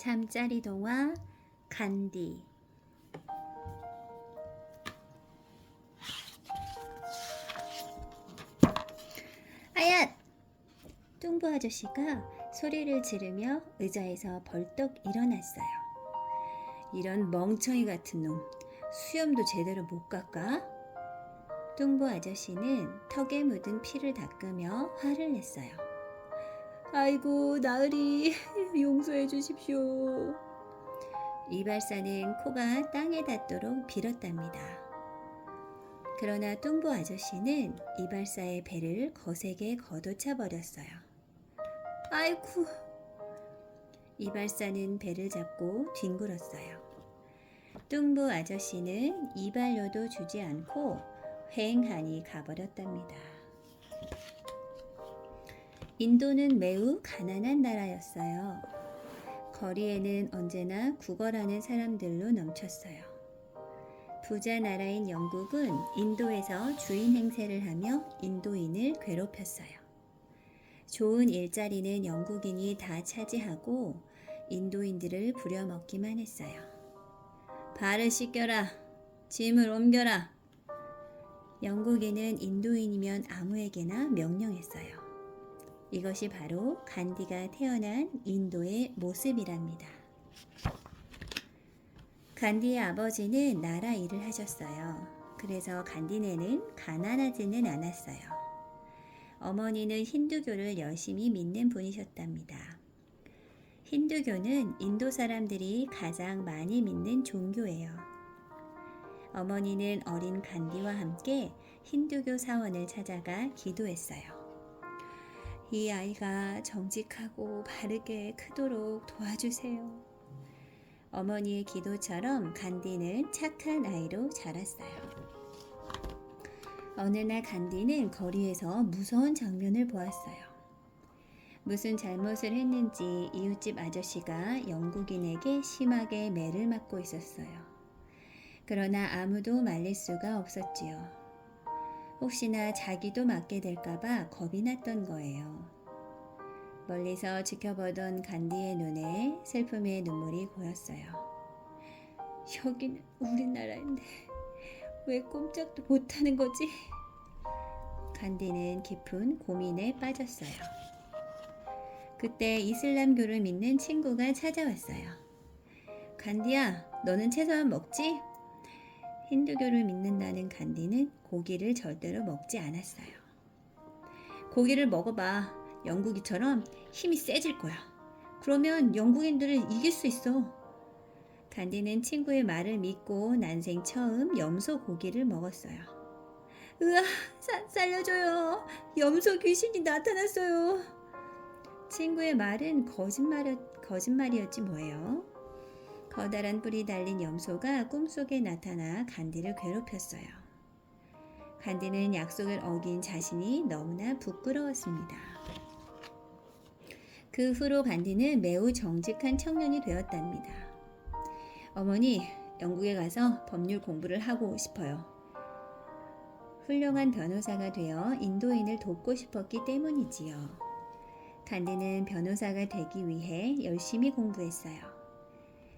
잠자리 동화 간디. 아야! 뚱보 아저씨가 소리를 지르며 의자에서 벌떡 일어났어요. 이런 멍청이 같은 놈, 수염도 제대로 못 깎아? 뚱보 아저씨는 턱에 묻은 피를 닦으며 화를 냈어요. 아이고 나으리, 용서해 주십시오. 이발사는 코가 땅에 닿도록 빌었답니다. 그러나 뚱보 아저씨는 이발사의 배를 거세게 걷어차 버렸어요. 아이고. 이발사는 배를 잡고 뒹굴었어요. 뚱보 아저씨는 이발료도 주지 않고 휑하니 가버렸답니다. 인도는 매우 가난한 나라였어요. 거리에는 언제나 구걸하는 사람들로 넘쳤어요. 부자 나라인 영국은 인도에서 주인 행세를 하며 인도인을 괴롭혔어요. 좋은 일자리는 영국인이 다 차지하고 인도인들을 부려먹기만 했어요. 발을 씻겨라. 짐을 옮겨라. 영국인은 인도인이면 아무에게나 명령했어요. 이것이 바로 간디가 태어난 인도의 모습이랍니다. 간디의 아버지는 나라 일을 하셨어요. 그래서 간디네는 가난하지는 않았어요. 어머니는 힌두교를 열심히 믿는 분이셨답니다. 힌두교는 인도 사람들이 가장 많이 믿는 종교예요. 어머니는 어린 간디와 함께 힌두교 사원을 찾아가 기도했어요. 이 아이가 정직하고 바르게 크도록 도와주세요. 어머니의 기도처럼 간디는 착한 아이로 자랐어요. 어느 날 간디는 거리에서 무서운 장면을 보았어요. 무슨 잘못을 했는지 이웃집 아저씨가 영국인에게 심하게 매를 맞고 있었어요. 그러나 아무도 말릴 수가 없었지요. 혹시나 자기도 맞게 될까봐 겁이 났던 거예요. 멀리서 지켜보던 간디의 눈에 슬픔의 눈물이 고였어요. 여기는 우리나라인데 왜 꼼짝도 못하는 거지? 간디는 깊은 고민에 빠졌어요. 그때 이슬람교를 믿는 친구가 찾아왔어요. 간디야, 너는 채소만 먹지? 힌두교를 믿는다는 간디는 고기를 절대로 먹지 않았어요. 고기를 먹어봐. 영국이처럼 힘이 세질 거야. 그러면 영국인들을 이길 수 있어. 간디는 친구의 말을 믿고 난생 처음 염소 고기를 먹었어요. 으아, 살려줘요. 염소 귀신이 나타났어요. 친구의 말은 거짓말이었지 뭐예요. 커다란 뿔이 달린 염소가 꿈속에 나타나 간디를 괴롭혔어요. 간디는 약속을 어긴 자신이 너무나 부끄러웠습니다. 그 후로 간디는 매우 정직한 청년이 되었답니다. 어머니, 영국에 가서 법률 공부를 하고 싶어요. 훌륭한 변호사가 되어 인도인을 돕고 싶었기 때문이지요. 간디는 변호사가 되기 위해 열심히 공부했어요.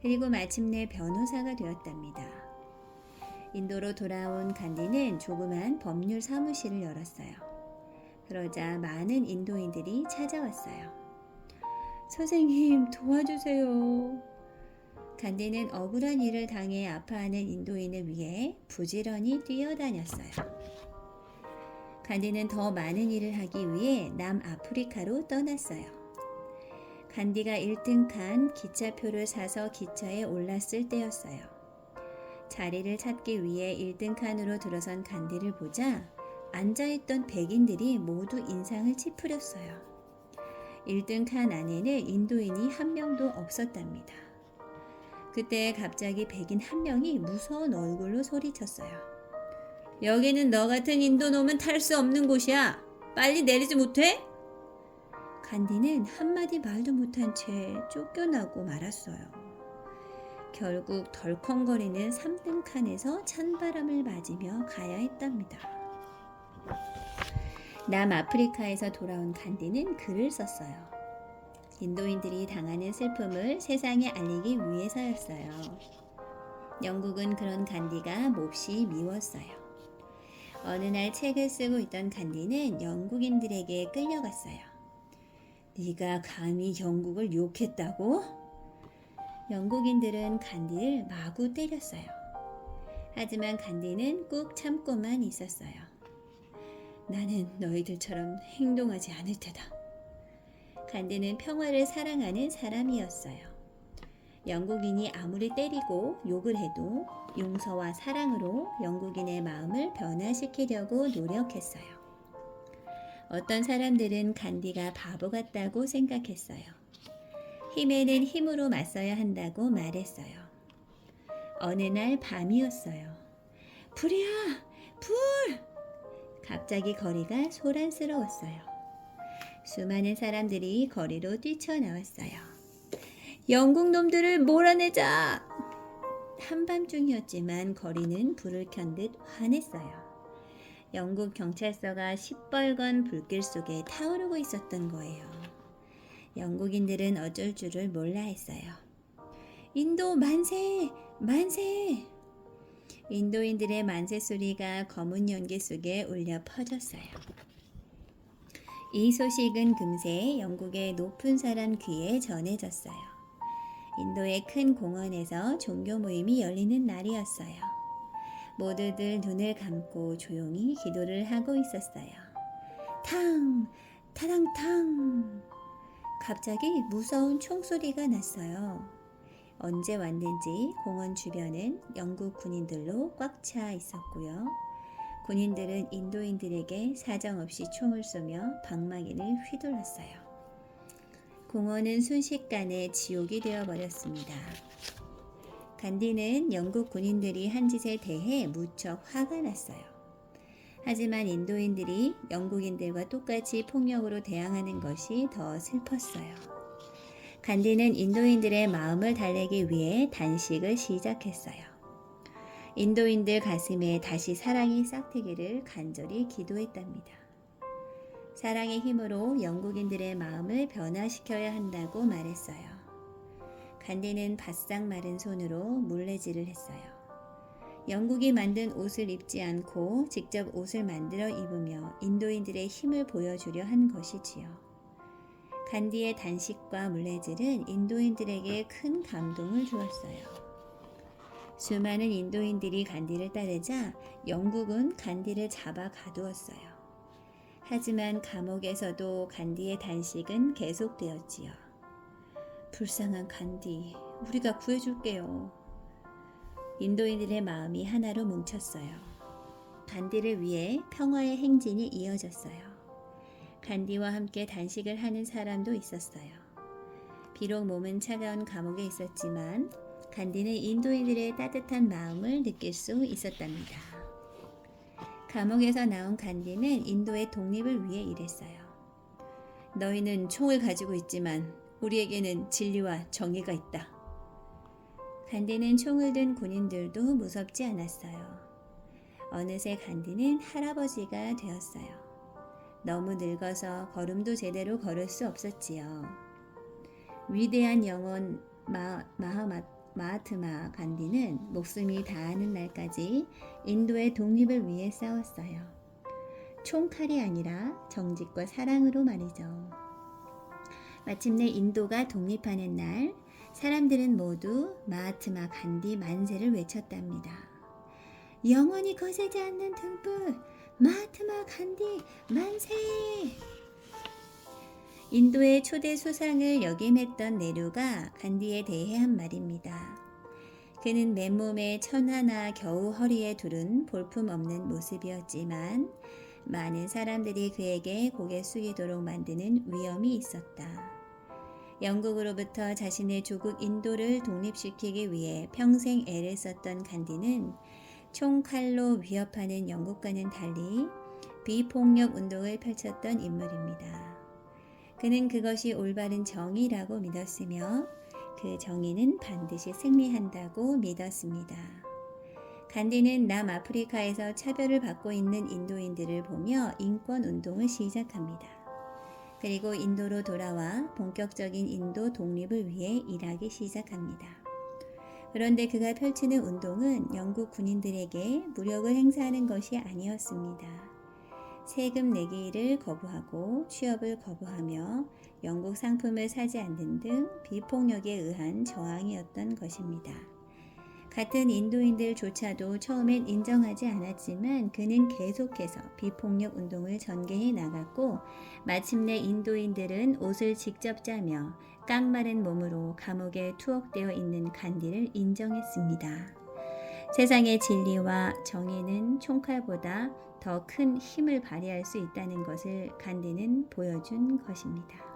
그리고 마침내 변호사가 되었답니다. 인도로 돌아온 간디는 조그만 법률 사무실을 열었어요. 그러자 많은 인도인들이 찾아왔어요. 선생님, 도와주세요. 간디는 억울한 일을 당해 아파하는 인도인을 위해 부지런히 뛰어다녔어요. 간디는 더 많은 일을 하기 위해 남아프리카로 떠났어요. 간디가 1등 칸 기차표를 사서 기차에 올랐을 때였어요. 자리를 찾기 위해 1등 칸으로 들어선 간디를 보자 앉아있던 백인들이 모두 인상을 찌푸렸어요. 1등 칸 안에는 인도인이 한 명도 없었답니다. 그때 갑자기 백인 한 명이 무서운 얼굴로 소리쳤어요. 여기는 너 같은 인도놈은 탈 수 없는 곳이야. 빨리 내리지 못해? 간디는 한마디 말도 못한 채 쫓겨나고 말았어요. 결국 덜컹거리는 3등 칸에서 찬바람을 맞으며 가야 했답니다. 남아프리카에서 돌아온 간디는 글을 썼어요. 인도인들이 당하는 슬픔을 세상에 알리기 위해서였어요. 영국은 그런 간디가 몹시 미웠어요. 어느 날 책을 쓰고 있던 간디는 영국인들에게 끌려갔어요. 네가 감히 영국을 욕했다고? 영국인들은 간디를 마구 때렸어요. 하지만 간디는 꾹 참고만 있었어요. 나는 너희들처럼 행동하지 않을 테다. 간디는 평화를 사랑하는 사람이었어요. 영국인이 아무리 때리고 욕을 해도 용서와 사랑으로 영국인의 마음을 변화시키려고 노력했어요. 어떤 사람들은 간디가 바보 같다고 생각했어요. 힘에는 힘으로 맞서야 한다고 말했어요. 어느 날 밤이었어요. 불이야! 불! 갑자기 거리가 소란스러웠어요. 수많은 사람들이 거리로 뛰쳐나왔어요. 영국 놈들을 몰아내자! 한밤중이었지만 거리는 불을 켠 듯 환했어요. 영국 경찰서가 시뻘건 불길 속에 타오르고 있었던 거예요. 영국인들은 어쩔 줄을 몰라 했어요. 인도 만세! 만세! 인도인들의 만세 소리가 검은 연기 속에 울려 퍼졌어요. 이 소식은 금세 영국의 높은 사람 귀에 전해졌어요. 인도의 큰 공원에서 종교 모임이 열리는 날이었어요. 모두들 눈을 감고 조용히 기도를 하고 있었어요. 탕! 타당탕! 갑자기 무서운 총소리가 났어요. 언제 왔는지 공원 주변은 영국 군인들로 꽉 차 있었고요. 군인들은 인도인들에게 사정없이 총을 쏘며 방망이를 휘둘렀어요. 공원은 순식간에 지옥이 되어버렸습니다. 간디는 영국 군인들이 한 짓에 대해 무척 화가 났어요. 하지만 인도인들이 영국인들과 똑같이 폭력으로 대항하는 것이 더 슬펐어요. 간디는 인도인들의 마음을 달래기 위해 단식을 시작했어요. 인도인들 가슴에 다시 사랑이 싹트기를 간절히 기도했답니다. 사랑의 힘으로 영국인들의 마음을 변화시켜야 한다고 말했어요. 간디는 바싹 마른 손으로 물레질을 했어요. 영국이 만든 옷을 입지 않고 직접 옷을 만들어 입으며 인도인들의 힘을 보여주려 한 것이지요. 간디의 단식과 물레질은 인도인들에게 큰 감동을 주었어요. 수많은 인도인들이 간디를 따르자 영국은 간디를 잡아 가두었어요. 하지만 감옥에서도 간디의 단식은 계속되었지요. 불쌍한 간디, 우리가 구해줄게요. 인도인들의 마음이 하나로 뭉쳤어요. 간디를 위해 평화의 행진이 이어졌어요. 간디와 함께 단식을 하는 사람도 있었어요. 비록 몸은 차가운 감옥에 있었지만 간디는 인도인들의 따뜻한 마음을 느낄 수 있었답니다. 감옥에서 나온 간디는 인도의 독립을 위해 일했어요. 너희는 총을 가지고 있지만 우리에게는 진리와 정의가 있다. 간디는 총을 든 군인들도 무섭지 않았어요. 어느새 간디는 할아버지가 되었어요. 너무 늙어서 걸음도 제대로 걸을 수 없었지요. 위대한 영혼 마하트마 간디는 목숨이 다하는 날까지 인도의 독립을 위해 싸웠어요. 총칼이 아니라 정직과 사랑으로 말이죠. 마침내 인도가 독립하는 날, 사람들은 모두 마하트마 간디 만세를 외쳤답니다. 영원히 거세지 않는 등불, 마하트마 간디 만세! 인도의 초대 수상을 역임했던 네루가 간디에 대해 한 말입니다. 그는 맨몸에 천 하나 겨우 허리에 두른 볼품없는 모습이었지만 많은 사람들이 그에게 고개 숙이도록 만드는 위엄이 있었다. 영국으로부터 자신의 조국 인도를 독립시키기 위해 평생 애를 썼던 간디는 총칼로 위협하는 영국과는 달리 비폭력 운동을 펼쳤던 인물입니다. 그는 그것이 올바른 정의라고 믿었으며 그 정의는 반드시 승리한다고 믿었습니다. 간디는 남아프리카에서 차별을 받고 있는 인도인들을 보며 인권 운동을 시작합니다. 그리고 인도로 돌아와 본격적인 인도 독립을 위해 일하기 시작합니다. 그런데 그가 펼치는 운동은 영국 군인들에게 무력을 행사하는 것이 아니었습니다. 세금 내기를 거부하고 취업을 거부하며 영국 상품을 사지 않는 등 비폭력에 의한 저항이었던 것입니다. 같은 인도인들조차도 처음엔 인정하지 않았지만 그는 계속해서 비폭력 운동을 전개해 나갔고 마침내 인도인들은 옷을 직접 짜며 깡마른 몸으로 감옥에 투옥되어 있는 간디를 인정했습니다. 세상의 진리와 정의는 총칼보다 더 큰 힘을 발휘할 수 있다는 것을 간디는 보여준 것입니다.